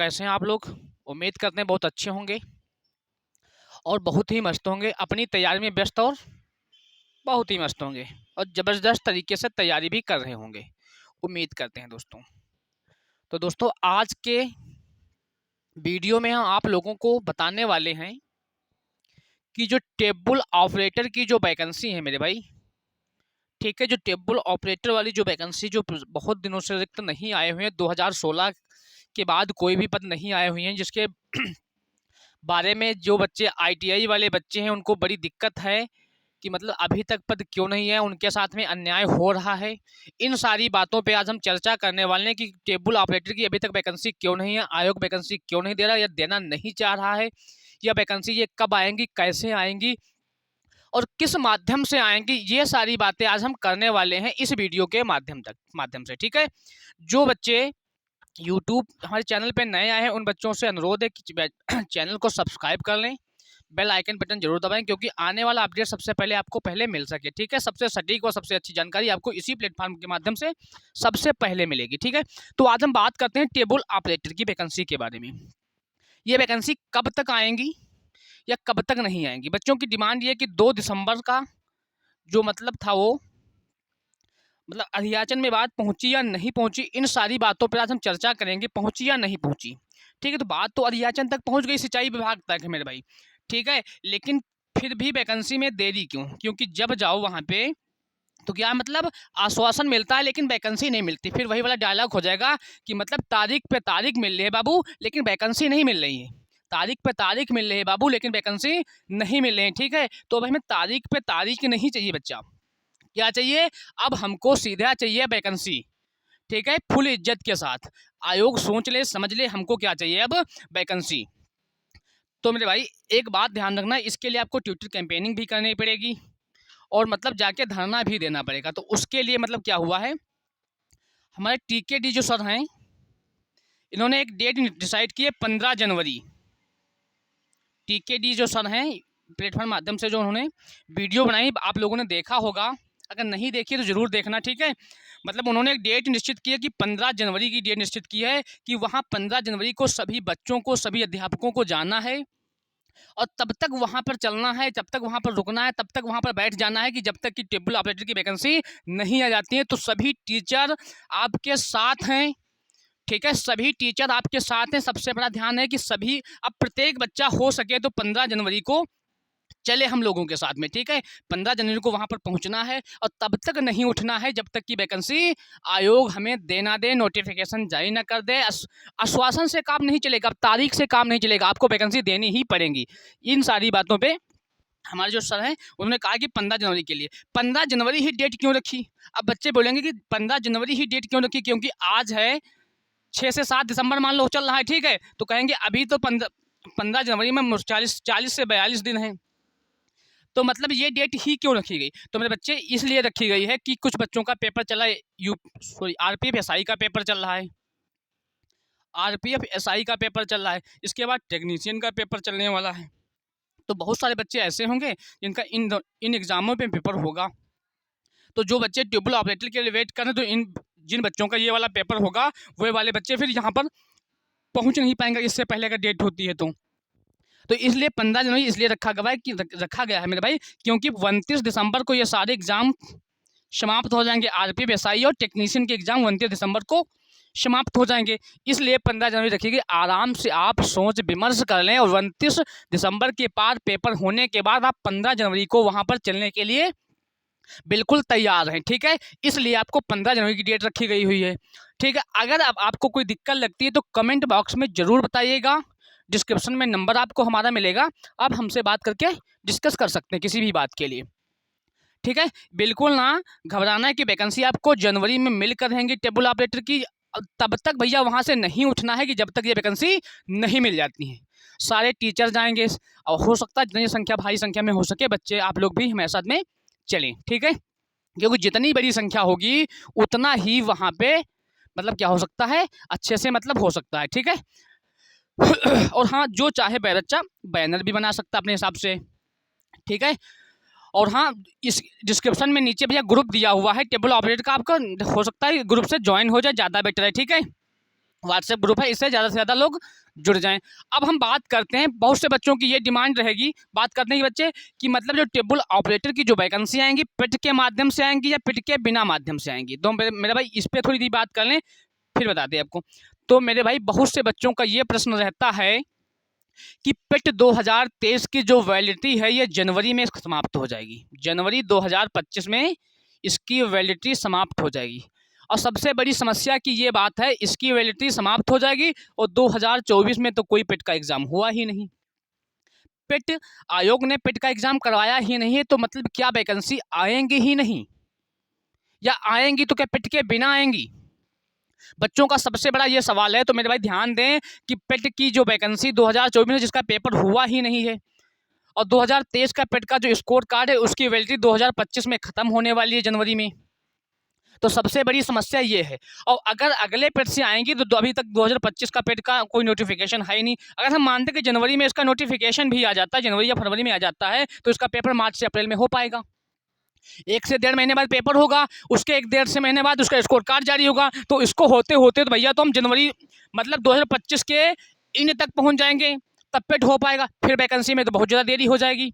कैसे हैं आप लोग। उम्मीद करते हैं बहुत अच्छे होंगे और बहुत ही मस्त होंगे। अपनी तैयारी में व्यस्त और बहुत ही मस्त होंगे और ज़बरदस्त तरीके से तैयारी भी कर रहे होंगे, उम्मीद करते हैं दोस्तों। तो दोस्तों आज के वीडियो में हम आप लोगों को बताने वाले हैं कि जो टेबल ऑपरेटर की जो वैकेंसी है मेरे भाई, ठीक है, जो टेबल ऑपरेटर वाली जो वैकेंसी जो बहुत दिनों से रिक्त नहीं आए हुए हैं, 2016 के बाद कोई भी पद नहीं आए हुए हैं, जिसके बारे में जो बच्चे आईटीआई वाले बच्चे हैं उनको बड़ी दिक्कत है कि मतलब अभी तक पद क्यों नहीं है, उनके साथ में अन्याय हो रहा है। इन सारी बातों पे आज हम चर्चा करने वाले हैं कि टेबल ऑपरेटर की अभी तक वैकेंसी क्यों नहीं है, आयोग वैकेंसी क्यों नहीं दे रहा या देना नहीं चाह रहा है, या वैकेंसी ये कब आएंगी, कैसे आएंगी और किस माध्यम से आएंगी। ये सारी बातें आज हम करने वाले हैं इस वीडियो के माध्यम से। ठीक है, जो बच्चे यूट्यूब हमारे चैनल पे नए आए हैं उन बच्चों से अनुरोध है कि चैनल को सब्सक्राइब कर लें, बेल आइकन बटन जरूर दबाएं, क्योंकि आने वाला अपडेट सबसे पहले आपको पहले मिल सके। ठीक है, सबसे सटीक और सबसे अच्छी जानकारी आपको इसी प्लेटफॉर्म के माध्यम से सबसे पहले मिलेगी। ठीक है, तो आज हम बात करते हैं टेबल ऑपरेटर की वैकेंसी के बारे में। ये वैकेंसी कब तक आएंगी या कब तक नहीं आएंगी। बच्चों की डिमांड ये कि 2 दिसंबर का जो मतलब था वो मतलब अभियाचन में बात पहुंची या नहीं पहुंची, इन सारी बातों पर आज हम चर्चा करेंगे, पहुंची या नहीं पहुंची। ठीक है, तो बात तो अभियाचन तक पहुंच गई, सिंचाई विभाग तक है मेरे भाई। ठीक है, लेकिन फिर भी वैकेंसी में देरी क्यों? क्योंकि जब जाओ वहां पे तो क्या मतलब आश्वासन मिलता है लेकिन वैकेंसी नहीं मिलती। फिर वही वाला डायलॉग हो जाएगा कि मतलब तारीख पे तारीख मिल रही है बाबू लेकिन वैकेंसी नहीं मिल रही है, तारीख पे तारीख मिल रही है बाबू लेकिन वैकेंसी नहीं मिल रही है। ठीक है, तो अब हमें तारीख पे तारीख नहीं चाहिए बच्चा, क्या चाहिए? अब हमको सीधा चाहिए वैकेंसी। ठीक है, फुल इज्जत के साथ आयोग सोच ले समझ ले, हमको क्या चाहिए अब? वैकेंसी। तो मेरे भाई एक बात ध्यान रखना, इसके लिए आपको ट्विटर कैंपेनिंग भी करनी पड़ेगी और मतलब जाके धरना भी देना पड़ेगा। तो उसके लिए मतलब क्या हुआ है, हमारे टीकेडी जो सर हैं इन्होंने एक डेट डिसाइड की है 15 जनवरी। टीकेडी जो सर हैं प्लेटफॉर्म माध्यम से जो उन्होंने वीडियो बनाई, आप लोगों ने देखा होगा, अगर नहीं देखी तो ज़रूर देखना। ठीक है, मतलब उन्होंने एक डेट निश्चित की है कि 15 जनवरी की डेट निश्चित की है कि वहाँ 15 जनवरी को सभी बच्चों को सभी अध्यापकों को जाना है और तब तक वहाँ पर चलना है, जब तक वहाँ पर रुकना है, तब तक वहाँ पर बैठ जाना है कि जब तक कि टेबल ऑपरेटर की वैकेंसी नहीं आ जाती है। तो सभी टीचर आपके साथ हैं। ठीक है, सभी टीचर आपके साथ हैं। सबसे बड़ा ध्यान है कि सभी अब प्रत्येक बच्चा हो सके तो 15 जनवरी को चले हम लोगों के साथ में। ठीक है, 15 जनवरी को वहां पर पहुंचना है और तब तक नहीं उठना है जब तक कि वैकेंसी आयोग हमें देना दे, नोटिफिकेशन जारी ना कर दे। आश्वासन से काम नहीं चलेगा, अब तारीख से काम नहीं चलेगा, आपको वैकेंसी देनी ही पड़ेगी। इन सारी बातों पे हमारे जो सर हैं उन्होंने कहा कि 15 जनवरी के लिए 15 जनवरी ही डेट क्यों रखी? अब बच्चे बोलेंगे कि 15 जनवरी ही डेट क्यों रखी, क्योंकि आज है 6 से 7 दिसंबर मान लो चल रहा है। ठीक है, तो कहेंगे अभी तो 15 जनवरी में 40 से 42 दिन हैं, तो मतलब ये डेट ही क्यों रखी गई? तो मेरे बच्चे इसलिए रखी गई है कि कुछ बच्चों का पेपर चला है, आरपीएफ एसआई का पेपर चल रहा है, आरपीएफ एसआई का पेपर चल रहा है, इसके बाद टेक्नीशियन का पेपर चलने वाला है। तो बहुत सारे बच्चे ऐसे होंगे जिनका इन एग्जामों पे पेपर होगा। तो जो बच्चे टेबल ऑपरेटर के लिए वेट करें, तो इन जिन बच्चों का ये वाला पेपर होगा वो वाले बच्चे फिर यहाँ पर पहुँच नहीं पाएंगे इससे पहले अगर डेट होती है तो इसलिए 15 जनवरी इसलिए रखा गया है मेरे भाई, क्योंकि 29 दिसंबर को ये सारे एग्जाम समाप्त हो जाएंगे। आरपीएफ एसआई और टेक्नीशियन के एग्जाम 29 दिसंबर को समाप्त हो जाएंगे, इसलिए 15 जनवरी रखी गई। आराम से आप सोच विमर्श कर लें और 29 दिसंबर के पार पेपर होने के बाद आप 15 जनवरी को वहां पर चलने के लिए बिल्कुल तैयार हैं। ठीक है, इसलिए आपको 15 जनवरी की डेट रखी गई हुई है। ठीक है, अगर अब आपको कोई दिक्कत लगती है तो कमेंट बॉक्स में ज़रूर बताइएगा, डिस्क्रिप्शन में नंबर आपको हमारा मिलेगा, आप हमसे बात करके डिस्कस कर सकते हैं किसी भी बात के लिए। ठीक है, बिल्कुल ना घबराना है कि वैकेंसी आपको जनवरी में मिलकर रहेंगी टेबल ऑपरेटर की। तब तक भैया वहाँ से नहीं उठना है कि जब तक ये वैकेंसी नहीं मिल जाती है। सारे टीचर जाएंगे और हो सकता है जितनी संख्या भारी संख्या में हो सके बच्चे आप लोग भी हमारे साथ में चलें। ठीक है, क्योंकि जितनी बड़ी संख्या होगी उतना ही वहाँ पे मतलब क्या हो सकता है, अच्छे से मतलब हो सकता है। ठीक है और हाँ, जो चाहे बच्चा बैनर भी बना सकता है अपने हिसाब से। ठीक है, और हाँ, इस डिस्क्रिप्शन में नीचे भैया ग्रुप दिया हुआ है टेबल ऑपरेटर का, आपका हो सकता है ग्रुप से ज्वाइन हो जाए, ज़्यादा बेटर है। ठीक है, व्हाट्सएप ग्रुप है, इससे ज़्यादा से ज़्यादा लोग जुड़ जाएं। अब हम बात करते हैं, बहुत से बच्चों की ये डिमांड रहेगी, बात करते हैं कि बच्चे कि मतलब जो टेबल ऑपरेटर की जो वैकेंसी आएंगी पिट के माध्यम से आएंगी या पिट के बिना माध्यम से आएंगी। तो मेरे भाई इस पर थोड़ी सी बात कर लें, फिर बता दें आपको। तो मेरे भाई बहुत से बच्चों का ये प्रश्न रहता है कि पिट 2023 की जो वैलिडिटी है ये जनवरी में समाप्त हो जाएगी, जनवरी 2025 में इसकी वैलिडिटी समाप्त हो जाएगी। और सबसे बड़ी समस्या की ये बात है, इसकी वैलिडिटी समाप्त हो जाएगी और 2024 में तो कोई पिट का एग्ज़ाम हुआ ही नहीं। पिट आयोग ने पिट का एग्ज़ाम करवाया ही नहीं, तो मतलब क्या वैकेंसी आएंगी ही नहीं, या आएंगी तो क्या पिट के बिना आएंगी? बच्चों का सबसे बड़ा ये सवाल है। तो मेरे भाई ध्यान दें कि पिट की जो वैकेंसी 2024 में जिसका पेपर हुआ ही नहीं है, और 2023 का पिट का जो स्कोर कार्ड है उसकी वैलिडिटी 2025 में ख़त्म होने वाली है जनवरी में। तो सबसे बड़ी समस्या ये है। और अगर अगले पेट से आएंगी तो अभी तक 2025 का पेट का कोई नोटिफिकेशन है ही नहीं। अगर हम मानते कि जनवरी में इसका नोटिफिकेशन भी आ जाता है, जनवरी या फरवरी में आ जाता है, तो इसका पेपर मार्च से अप्रैल में हो पाएगा। 1 से 1.5 महीने बाद पेपर होगा, उसके 1 से 1.5 महीने बाद उसका स्कोर कार्ड जारी होगा। तो इसको होते होते तो भैया तो हम जनवरी मतलब 2025 के इन तक पहुंच जाएंगे, तब पेट हो पाएगा। फिर वैकेंसी में तो बहुत ज़्यादा देरी हो जाएगी।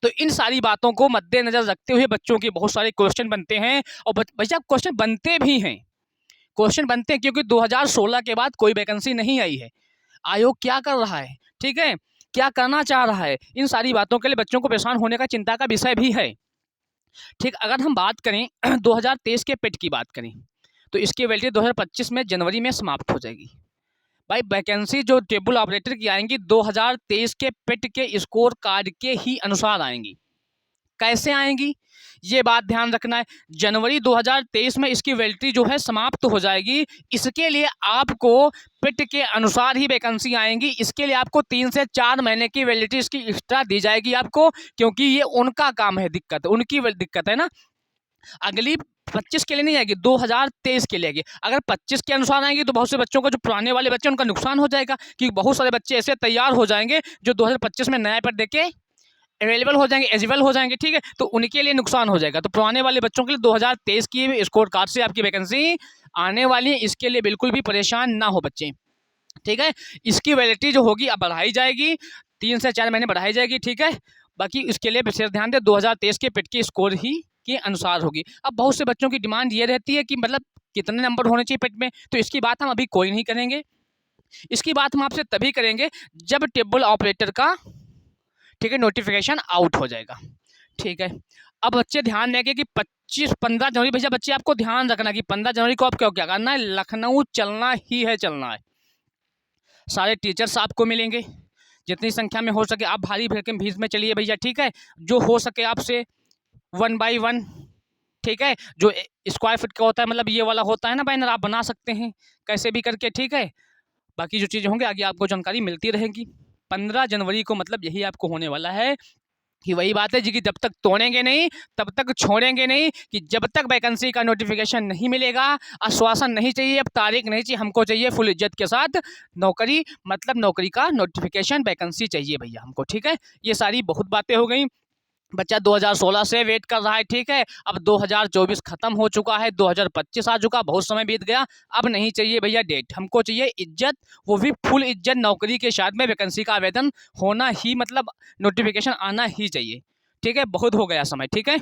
तो इन सारी बातों को मद्देनजर रखते हुए बच्चों के बहुत सारे क्वेश्चन बनते हैं, और भैया क्वेश्चन बनते भी हैं, क्वेश्चन बनते हैं क्योंकि 2016 के बाद कोई वैकेंसी नहीं आई है। आयोग क्या कर रहा है, ठीक है, क्या करना चाह रहा है, इन सारी बातों के लिए बच्चों को परेशान होने का चिंता का विषय भी है। ठीक, अगर हम बात करें 2023 के पेट की बात करें तो इसकी वैलिडिटी 2025 में जनवरी में समाप्त हो जाएगी। भाई वैकेंसी जो टेबल ऑपरेटर की आएंगी 2023 के पेट के स्कोर कार्ड के ही अनुसार आएंगी। कैसे आएंगी ये बात ध्यान रखना है। जनवरी 2023 में इसकी वैलिडिटी जो है समाप्त हो जाएगी। इसके लिए आपको पिट के अनुसार ही वैकेंसी आएंगी। इसके लिए आपको 3 से 4 महीने की वैलिडिटी इसकी एक्स्ट्रा दी जाएगी आपको, क्योंकि ये उनका काम है, दिक्कत उनकी दिक्कत है ना। अगली 25 के लिए नहीं आएगी, 2023 के लिए आएगी। अगर 25 के अनुसार आएंगी तो बहुत से बच्चों को, जो पुराने वाले बच्चे उनका नुकसान हो जाएगा, क्योंकि बहुत सारे बच्चे ऐसे तैयार हो जाएंगे जो 2025 में नया पेपर देके अवेलेबल हो जाएंगे, एलिजिबल हो जाएंगे, ठीक है, तो उनके लिए नुकसान हो जाएगा। तो पुराने वाले बच्चों के लिए 2023 की स्कोर कार्ड से आपकी वैकेंसी आने वाली है, इसके लिए बिल्कुल भी परेशान ना हो बच्चे, ठीक है। इसकी वैलिडिटी जो होगी अब बढ़ाई जाएगी, 3 से 4 महीने बढ़ाई जाएगी, ठीक है। बाकी इसके लिए विशेष ध्यान दें 2023 के पेट की स्कोर ही के अनुसार होगी। अब बहुत से बच्चों की डिमांड ये रहती है कि मतलब कितने नंबर होने चाहिए पेट में, तो इसकी बात हम अभी कोई नहीं करेंगे। इसकी बात हम आपसे तभी करेंगे जब टेबल ऑपरेटर का, ठीक है, नोटिफिकेशन आउट हो जाएगा, ठीक है। अब बच्चे ध्यान देंगे कि 15 जनवरी, भैया बच्चे आपको ध्यान रखना कि 15 जनवरी को आपको क्या करना है, लखनऊ चलना ही है, चलना है। सारे टीचर्स आपको मिलेंगे, जितनी संख्या में हो सके आप भारी भरकम भीड़ में चलिए भैया, ठीक है। जो हो सके आपसे 1 बाई 1, ठीक है, जो स्क्वायर फीट का होता है, मतलब ये वाला होता है ना बैनर, आप बना सकते हैं कैसे भी करके, ठीक है। बाकी जो चीज़ें होंगी आगे आपको जानकारी मिलती रहेगी। 15 जनवरी को मतलब यही आपको होने वाला है कि वही बात है जी कि जब तक तोड़ेंगे नहीं तब तक छोड़ेंगे नहीं, कि जब तक वैकेंसी का नोटिफिकेशन नहीं मिलेगा, आश्वासन नहीं चाहिए, अब तारीख नहीं चाहिए, हमको चाहिए फुल इज्जत के साथ नौकरी, मतलब नौकरी का नोटिफिकेशन, वैकेंसी चाहिए भैया हमको, ठीक है। ये सारी बहुत बातें हो गई। बच्चा 2016 से वेट कर रहा है, ठीक है, अब 2024 खत्म हो चुका है, 2025 आ चुका, बहुत समय बीत गया, अब नहीं चाहिए भैया डेट, हमको चाहिए इज्जत, वो भी फुल इज्जत, नौकरी के साथ में वैकेंसी का आवेदन होना ही, मतलब नोटिफिकेशन आना ही चाहिए, ठीक है, बहुत हो गया समय, ठीक है।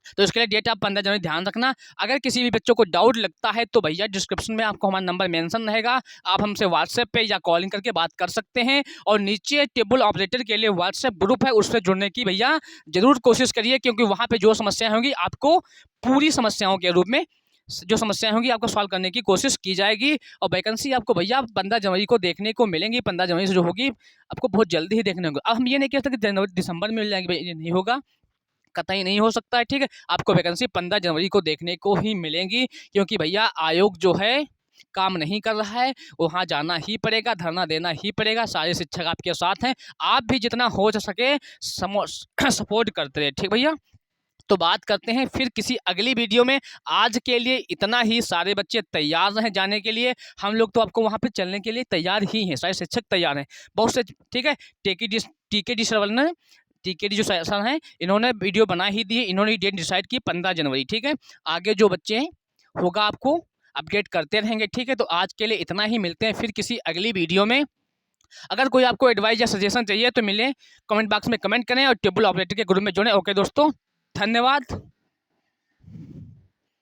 तो इसके लिए डेट आप 15 जनवरी ध्यान रखना। अगर किसी भी बच्चों को डाउट लगता है तो भैया डिस्क्रिप्शन में आपको हमारा नंबर मेंशन रहेगा, आप हमसे व्हाट्सएप पे या कॉलिंग करके बात कर सकते हैं। और नीचे टेबल ऑपरेटर के लिए व्हाट्सएप ग्रुप है, उससे जुड़ने की भैया ज़रूर कोशिश करिए, क्योंकि वहाँ पर जो समस्याएँ होंगी आपको पूरी समस्याओं के रूप में जो समस्याएं होंगी आपको सॉल्व करने की कोशिश की जाएगी। और वैकेंसी आपको भैया 15 जनवरी को देखने को मिलेंगी, 15 जनवरी से जो होगी आपको बहुत जल्दी ही देखने होंगे। अब हम ये नहीं कह सकते कि जनवरी दिसंबर में मिल जाएगी, ये नहीं होगा, कतई नहीं हो सकता है, ठीक है। आपको वैकेंसी 15 जनवरी को देखने को ही मिलेंगी, क्योंकि भैया आयोग जो है काम नहीं कर रहा है, वहाँ जाना ही पड़ेगा, धरना देना ही पड़ेगा, सारे शिक्षक आपके साथ हैं, आप भी जितना हो सके सपोर्ट करते रहे, ठीक भैया। तो बात करते हैं फिर किसी अगली वीडियो में। आज के लिए इतना ही, सारे बच्चे तैयार हैं जाने के लिए, हम लोग तो आपको वहाँ पे चलने के लिए तैयार ही हैं, सारे शिक्षक तैयार हैं, बहुत से, ठीक है। टीकेडी सरवल ने, टीकेडी जो सर हैं इन्होंने वीडियो बना ही दी है, इन्होंने डेट डिसाइड की 15 जनवरी, ठीक है। आगे जो बच्चे हैं होगा आपको अपडेट करते रहेंगे, ठीक है। तो आज के लिए इतना ही, मिलते हैं फिर किसी अगली वीडियो में। अगर कोई आपको एडवाइस या सजेशन चाहिए तो मिलें, कमेंट बॉक्स में कमेंट करें और टेबल ऑपरेटर के ग्रुप में जुड़ें। ओके दोस्तों, धन्यवाद।